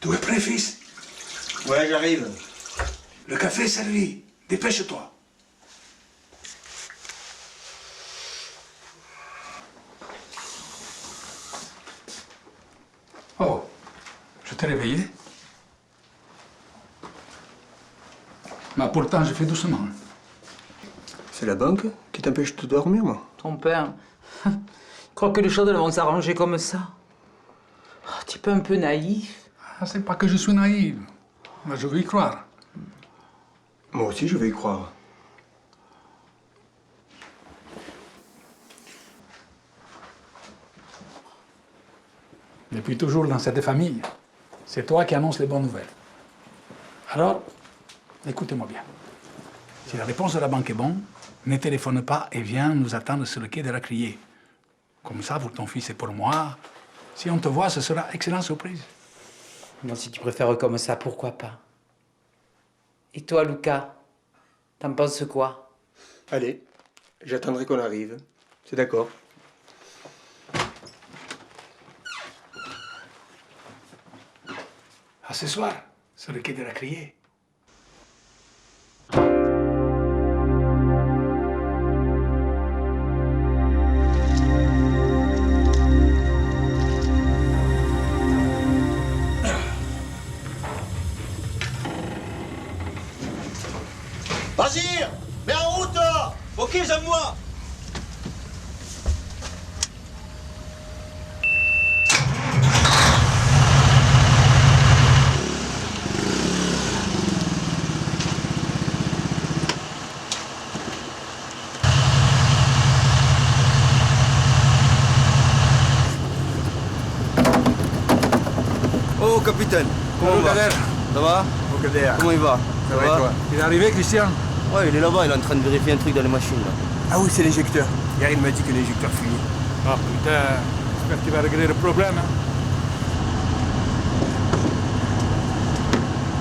Tout est prêt, fils? Ouais, j'arrive. Le café est servi. Dépêche-toi. Oh, je t'ai réveillé. Mais pourtant, je fais doucement. C'est la banque qui t'empêche de dormir, moi? Ton père, il croit que les choses vont s'arranger comme ça. Oh, tu es un peu naïf. Ah, c'est pas que je suis naïf. Mais je veux y croire. Moi aussi, je vais y croire. Depuis toujours dans cette famille, c'est toi qui annonces les bonnes nouvelles. Alors, écoutez-moi bien. Si la réponse de la banque est bonne, ne téléphone pas et viens nous attendre sur le quai de la Criée. Comme ça, pour ton fils et pour moi, si on te voit, ce sera excellente surprise. Moi, si tu préfères comme ça, pourquoi pas? Et toi, Lucas, t'en penses quoi? Allez, j'attendrai qu'on arrive. C'est d'accord. À ce soir, sur le quai de la Criée. Basir, mets en route. Ok, j'aime-moi. Oh, capitaine, comment on va? Ça va? Comment il va? Ça va et toi? Il est arrivé, Christian? Ouais, il est là-bas, il est en train de vérifier un truc dans les machines, là. Ah oui, c'est l'éjecteur. Hier, il m'a dit que l'éjecteur fuyait. Ah putain, j'espère qu'il va régler le problème. Hein.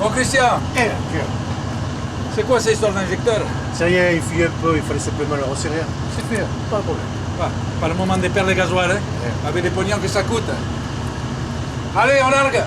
Bon, Christian, c'est quoi cette histoire d'injecteur? C'est rien, il fuit un peu, il fallait simplement le resserrer. C'est fait, pas de problème. Pas le moment de perdre le gasoil, hein? Avec les pognons que ça coûte. Allez, on largue!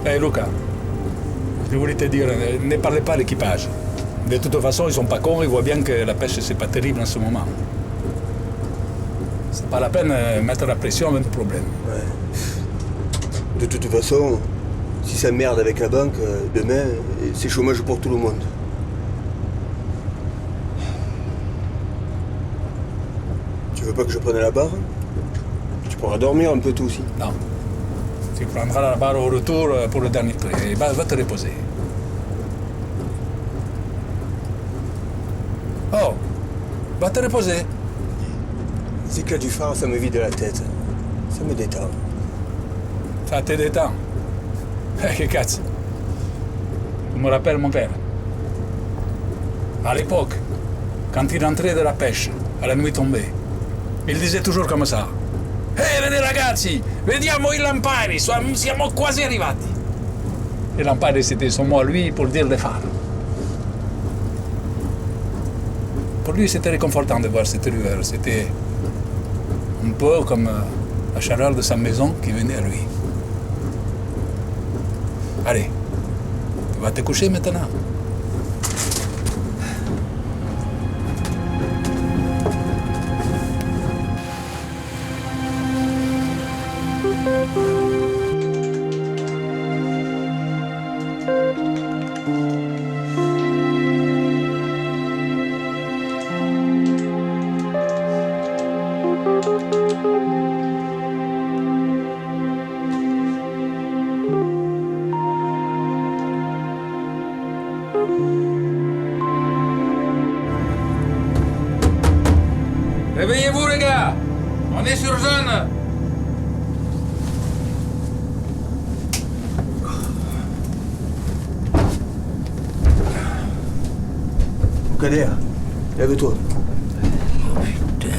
Hey Luca, je voulais te dire, ne parlez pas à l'équipage. De toute façon, ils sont pas cons, ils voient bien que la pêche, c'est pas terrible en ce moment. C'est pas la peine de mettre la pression avec le problème. Ouais. De toute façon, si ça merde avec la banque, demain, c'est chômage pour tout le monde. Tu veux pas que je prenne la barre? Tu pourras dormir un peu toi aussi. Non. Tu prendras la barre au retour pour le dernier truc et va te reposer. Oh, va te reposer. C'est que là du phare, ça me vide la tête. Ça me détend. Ça te détend. Que cazzo. Je me rappelle mon père. À l'époque, quand il rentrait de la pêche, à la nuit tombée, il disait toujours comme ça. Venez ragazzi, vediamo il lampari, siamo quasi arrivati. Il lampari, c'était son mot à lui pour dire le phare. Pour lui, c'était réconfortant de voir cette lueur. C'était un peu comme la chaleur de sa maison qui venait à lui. Allez, tu vas te coucher maintenant. Réveillez-vous les gars, on est sur zone. Kader, lève-toi. Putain.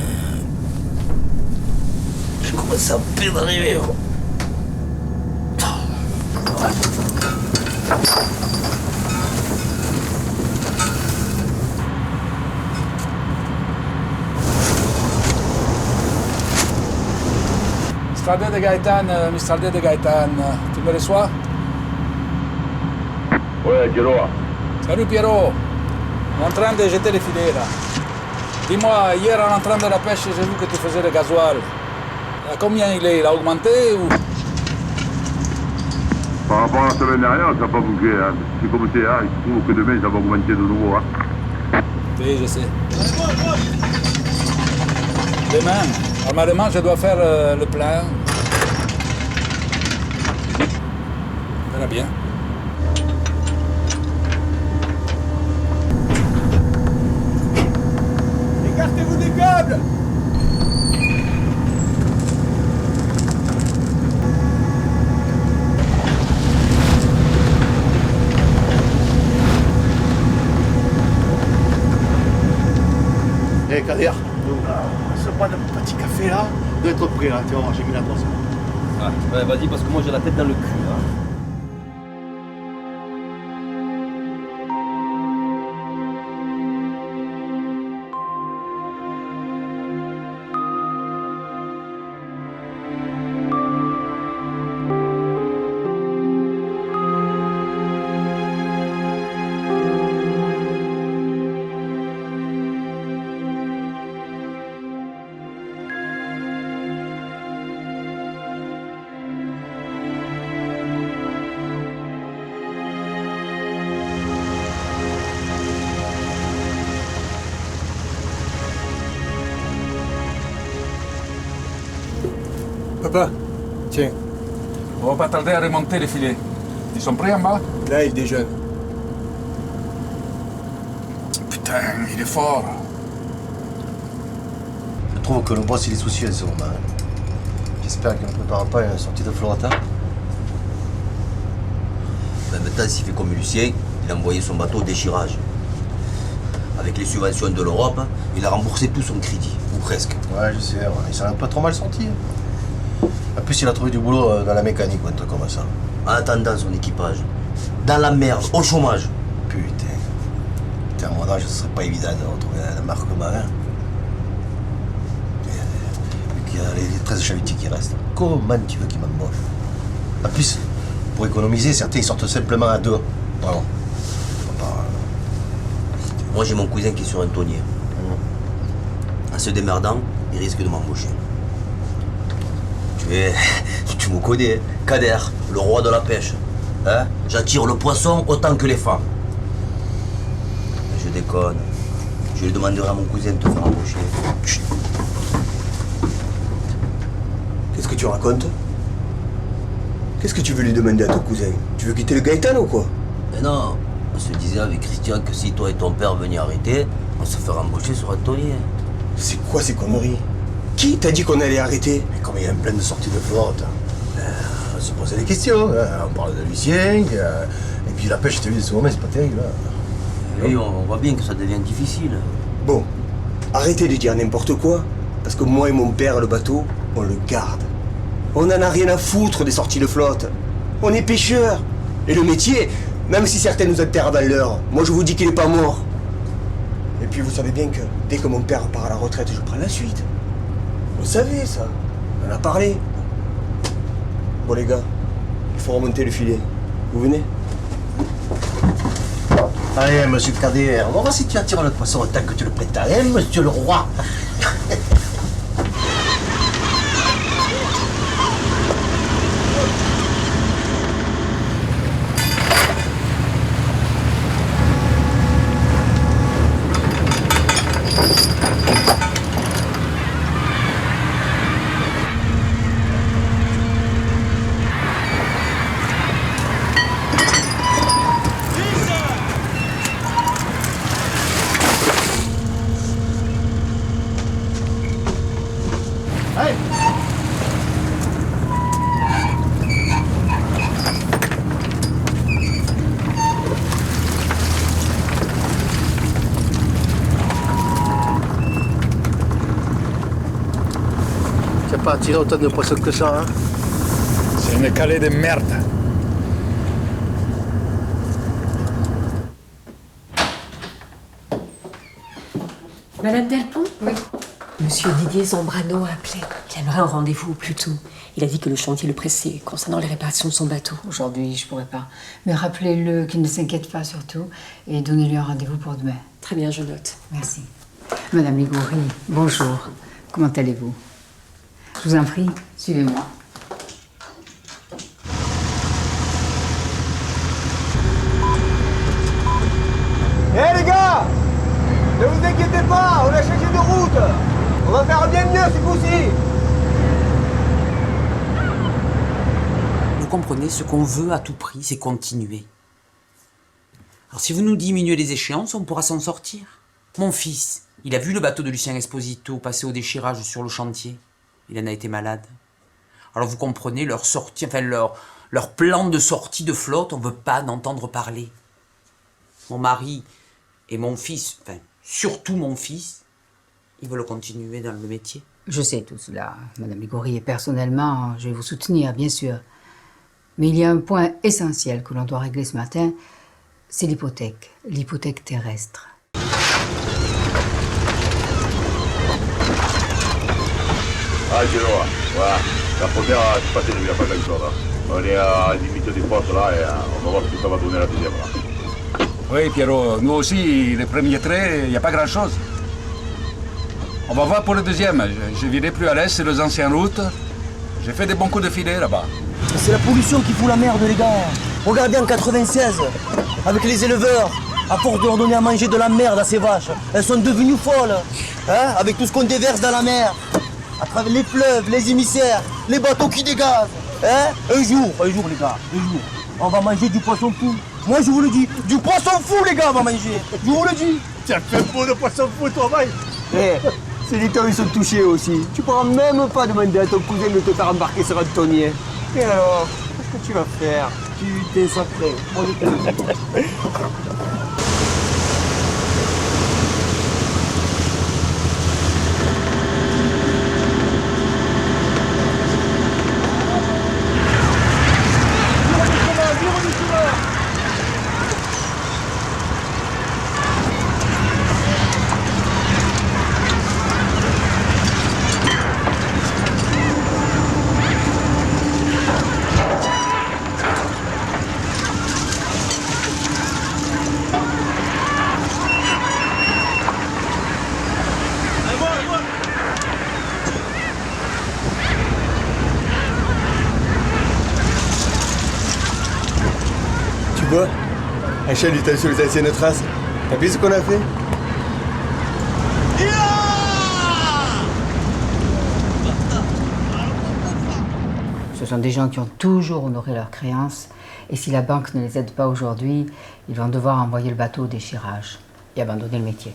Je commence à peine d'arriver. Mistral de Gaëtan, Mistral de Gaëtan, tu me reçois? Ouais, Pierrot. Salut Pierrot, on est en train de jeter les filets là. Dis-moi, hier en entrant de la pêche, j'ai vu que tu faisais le gasoil. À combien il est? Il a augmenté ou? Par rapport à la semaine dernière, ça n'a pas bougé. Hein. C'est comme c'est, hein. Il se trouve que demain, ça va augmenter de nouveau. Hein. Oui, je sais. Demain, normalement, je dois faire le plein. On verra bien. Écartez-vous des câbles! Eh Kader, on se prend un petit café là, on doit être prêt là, tu vas voir, j'ai mis la dose. Ah, ouais, vas-y, parce que moi j'ai la tête dans le cul. Hein. Papa, tiens, On va pas tarder à remonter les filets. Ils sont prêts en bas? là il déjeune. Putain, il est fort. Je trouve que le boss il est soucieux en ce moment. J'espère qu'il ne prépare pas une sortie de flotte. Hein. Ben maintenant, s'il fait comme Lucien, il a envoyé son bateau au déchirage. Avec les subventions de l'Europe, il a remboursé tout son crédit, ou presque. Ouais, je sais, ouais. Il s'en est pas trop mal sorti. En plus, il a trouvé du boulot dans la mécanique ou un truc comme ça. En attendant son équipage, dans la merde, au chômage. Putain. Putain, à mon âge, ce serait pas évident de retrouver un embarquement. Hein. Et qu'il y a les 13 chavetiers qui restent. Comment tu veux qu'ils m'embauchent? En plus, pour économiser, certains ils sortent simplement à deux. Vraiment. Moi, j'ai mon cousin qui est sur un tonnier. En se démerdant, il risque de m'embaucher. Tu me connais, Kader, le roi de la pêche. Hein? J'attire le poisson autant que les femmes. Je déconne. Je lui demanderai à mon cousin de te faire embaucher. Chut. Qu'est-ce que tu racontes? Qu'est-ce que tu veux lui demander à ton cousin? Tu veux quitter le Gaëtan ou quoi? Mais non, on se disait avec Christian que si toi et ton père veniez arrêter, on se ferait embaucher sur un tonnier. C'est quoi ces conneries? Qui t'a dit qu'on allait arrêter? Mais comme il y a plein de sorties de flotte, on se posait des questions. Hein. On parle de Lucien, et puis la pêche, t'as vu, ce moment, c'est pas terrible. Hein. Oui, on voit bien que ça devient difficile. Bon, arrêtez de dire n'importe quoi, parce que moi et mon père, le bateau, on le garde. On en a rien à foutre des sorties de flotte. On est pêcheurs. Et le métier, même si certains nous enterrent dans l'heure, moi je vous dis qu'il n'est pas mort. Et puis vous savez bien que dès que mon père part à la retraite, je prends la suite. Vous savez ça, on en a parlé. Bon les gars, il faut remonter le filet. Vous venez? Allez, monsieur Kader, on va voir si tu attires le poisson autant que tu le prétends, hein, monsieur le roi. pas attirer autant de poissons que ça, hein. C'est une calée de merde. Madame Delpont? Oui. Monsieur Didier Zambrano a appelé. Il aimerait un rendez-vous au plus tôt. Il a dit que le chantier le pressait concernant les réparations de son bateau. Aujourd'hui, je pourrais pas. Mais rappelez-le qu'il ne s'inquiète pas surtout et donnez-lui un rendez-vous pour demain. Très bien, je note. Merci. Madame Ligori, bonjour. Comment allez-vous? Je vous en prie, suivez-moi. Hé les gars! Ne vous inquiétez pas, on a changé de route. On va faire bien mieux ce coup-ci. Vous comprenez, ce qu'on veut à tout prix, c'est continuer. Alors si vous nous diminuez les échéances, on pourra s'en sortir. Mon fils, il a vu le bateau de Lucien Esposito passer au déchirage sur le chantier. Il en a été malade. Alors vous comprenez, leur sortie, enfin leur plan de sortie de flotte, on ne veut pas en entendre parler. Mon mari et mon fils, enfin surtout mon fils, ils veulent continuer dans le métier. Je sais tout cela, Madame Ligori, et personnellement, je vais vous soutenir, bien sûr. Mais il y a un point essentiel que l'on doit régler ce matin, c'est l'hypothèque terrestre. Ah, Genoa, voilà. La première, c'est pas terrible, il n'y a pas grand-chose. Hein. On est à la limite du poste là et on va voir ce que ça va donner la deuxième là. Oui, Pierrot, nous aussi, les premiers traits, il n'y a pas grand-chose. On va voir pour le deuxième. Je virai plus à l'est, c'est les anciennes routes. J'ai fait des bons coups de filet là-bas. C'est la pollution qui fout la merde, les gars. Regardez en 96, avec les éleveurs, à force de leur donner à manger de la merde à ces vaches, elles sont devenues folles, hein, avec tout ce qu'on déverse dans la mer, à travers les fleuves, les émissaires, les bateaux qui dégazent. Hein. Un jour, les gars, on va manger du poisson fou. Moi, je vous le dis, du poisson fou, les gars, on va manger. Je vous le dis. Tiens, fais beau de poisson fou, toi, mec. Hé, ces litons ils sont touchés aussi. Tu pourras même pas demander à ton cousin de te faire embarquer sur un tonnier. Et alors, qu'est-ce que tu vas faire? Putain, sacré. On est calme. Tu vois? Un chalutin sur les anciennes traces. T'as vu ce qu'on a fait? Ce sont des gens qui ont toujours honoré leurs créances, et si la banque ne les aide pas aujourd'hui, ils vont devoir envoyer le bateau au déchirage et abandonner le métier.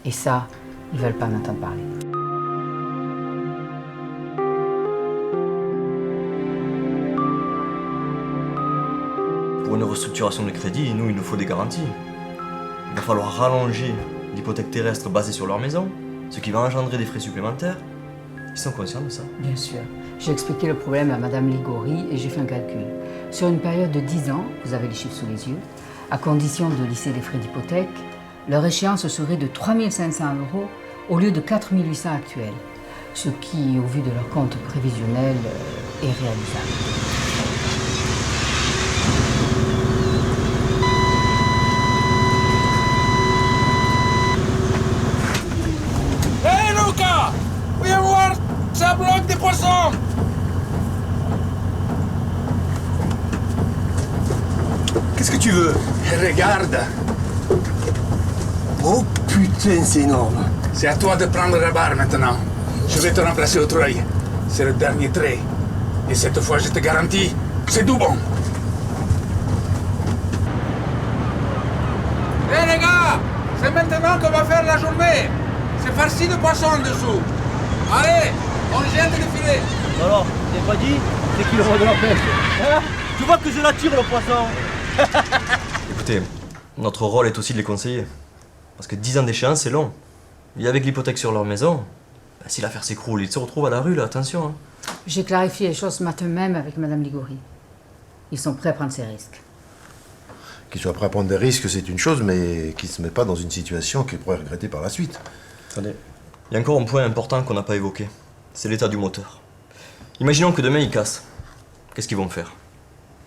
Et ça, ils veulent pas en entendre parler. Pour une restructuration de crédit, nous, il nous faut des garanties. Il va falloir rallonger l'hypothèque terrestre basée sur leur maison, ce qui va engendrer des frais supplémentaires. Ils sont conscients de ça? Bien sûr. J'ai expliqué le problème à Madame Ligori et j'ai fait un calcul. Sur une période de 10 ans, vous avez les chiffres sous les yeux, à condition de lisser les frais d'hypothèque, leur échéance serait de 3 500 € au lieu de 4 800 actuels, ce qui, au vu de leur compte prévisionnel, est réalisable. Hé, Luca! Viens voir, ça bloque des poissons! Qu'est-ce que tu veux? Regarde, Oh putain, c'est énorme. c'est à toi de prendre la barre maintenant. Je vais te remplacer au treuil. C'est le dernier trait. Et cette fois, je te garantis, c'est tout bon. Hé les gars, c'est maintenant qu'on va faire la journée. C'est farci de poissons en dessous. Allez, on jette le filet. Alors, t'es pas dit? C'est qui le roi de la pêche? Hein? Tu vois que je l'attire, le poisson. Écoutez, notre rôle est aussi de les conseiller. Parce que 10 ans d'échéance, c'est long. Et avec l'hypothèque sur leur maison, Ben, si l'affaire s'écroule, il se retrouve à la rue, là, attention. Hein. J'ai clarifié les choses ce matin même avec Madame Ligori. Ils sont prêts à prendre ces risques. Qu'ils soient prêts à prendre des risques, c'est une chose, mais qu'ils ne se mettent pas dans une situation qu'ils pourraient regretter par la suite. Attendez. Il y a encore un point important qu'on n'a pas évoqué. C'est l'état du moteur. Imaginons que demain, ils cassent. Qu'est-ce qu'ils vont faire?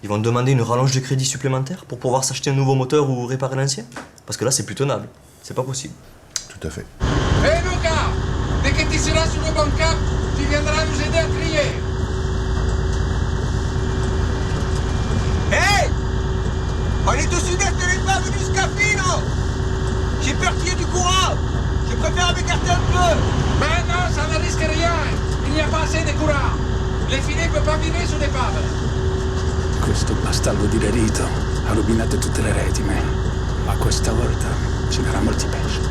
Ils vont demander une rallonge de crédit supplémentaire pour pouvoir s'acheter un nouveau moteur ou réparer l'ancien? Parce que là, c'est plus tenable. C'est pas possible. Tout à fait. Hé Lucas, dès que tu seras sur le bon cap, tu viendras nous aider à trier. Hé, on est au sud-est de l'épave du Scapino. J'ai peur qu'il y ait du courant. Je préfère m'écarter un peu. Mais non, ça ne risque rien. Il n'y a pas assez de courant. Les filets ne peuvent pas virer sur l'épave. Questo bastardo di Lerito ha rovinato tutte le reti, ma questa volta ce n'era molti pesci.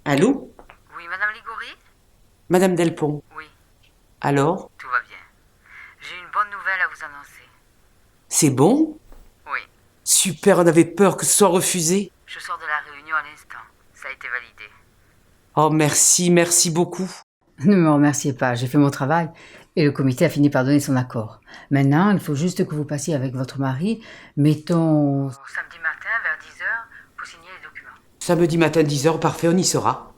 Allô? Oui, Madame Ligori? Madame Delpont? Oui, Alors? tout va bien. J'ai une bonne nouvelle à vous annoncer. C'est bon? Oui, Super, on avait peur que ce soit refusé. je sors de la réunion à l'instant. Ça a été validé. Oh, merci beaucoup. Ne me remerciez pas, j'ai fait mon travail et le comité a fini par donner son accord. Maintenant, il faut juste que vous passiez avec votre mari, mettons... samedi matin vers 10h pour signer les documents. Samedi matin 10h, parfait, on y sera.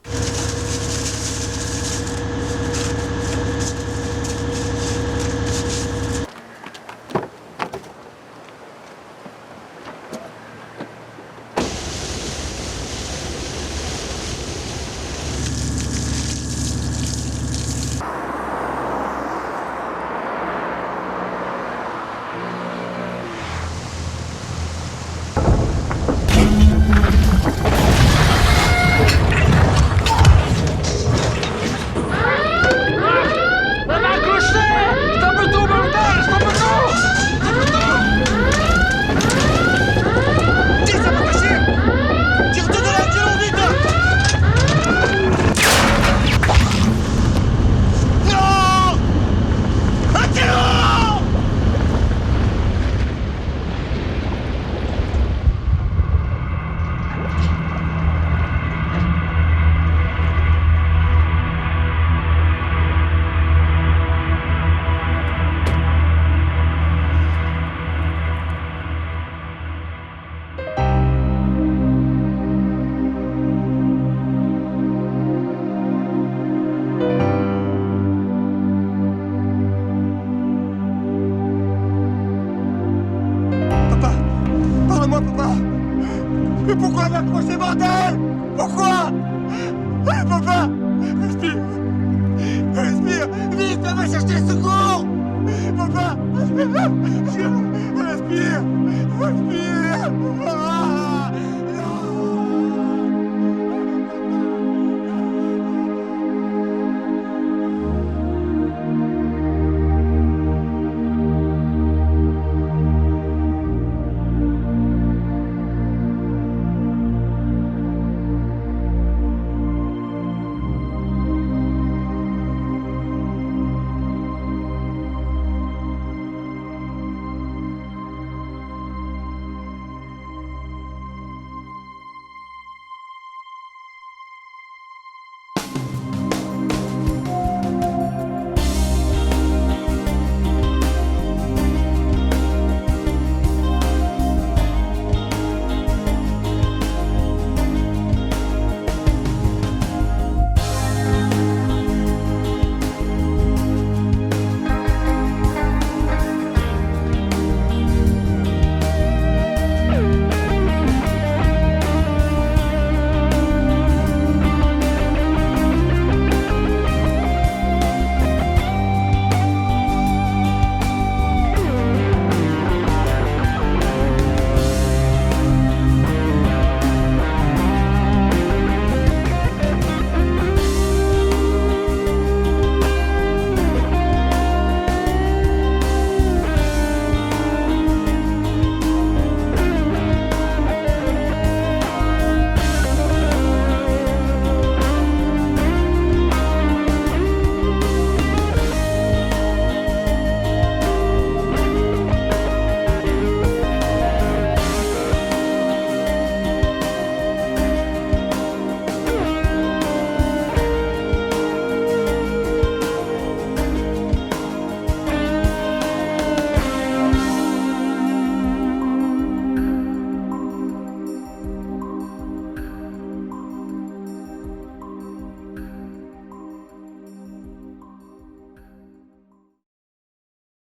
Mais pourquoi m'accrocher, bordel? Pourquoi? Papa! Respire! Respire! Vite, va chercher le secours! Papa! Respire! Respire! Respire!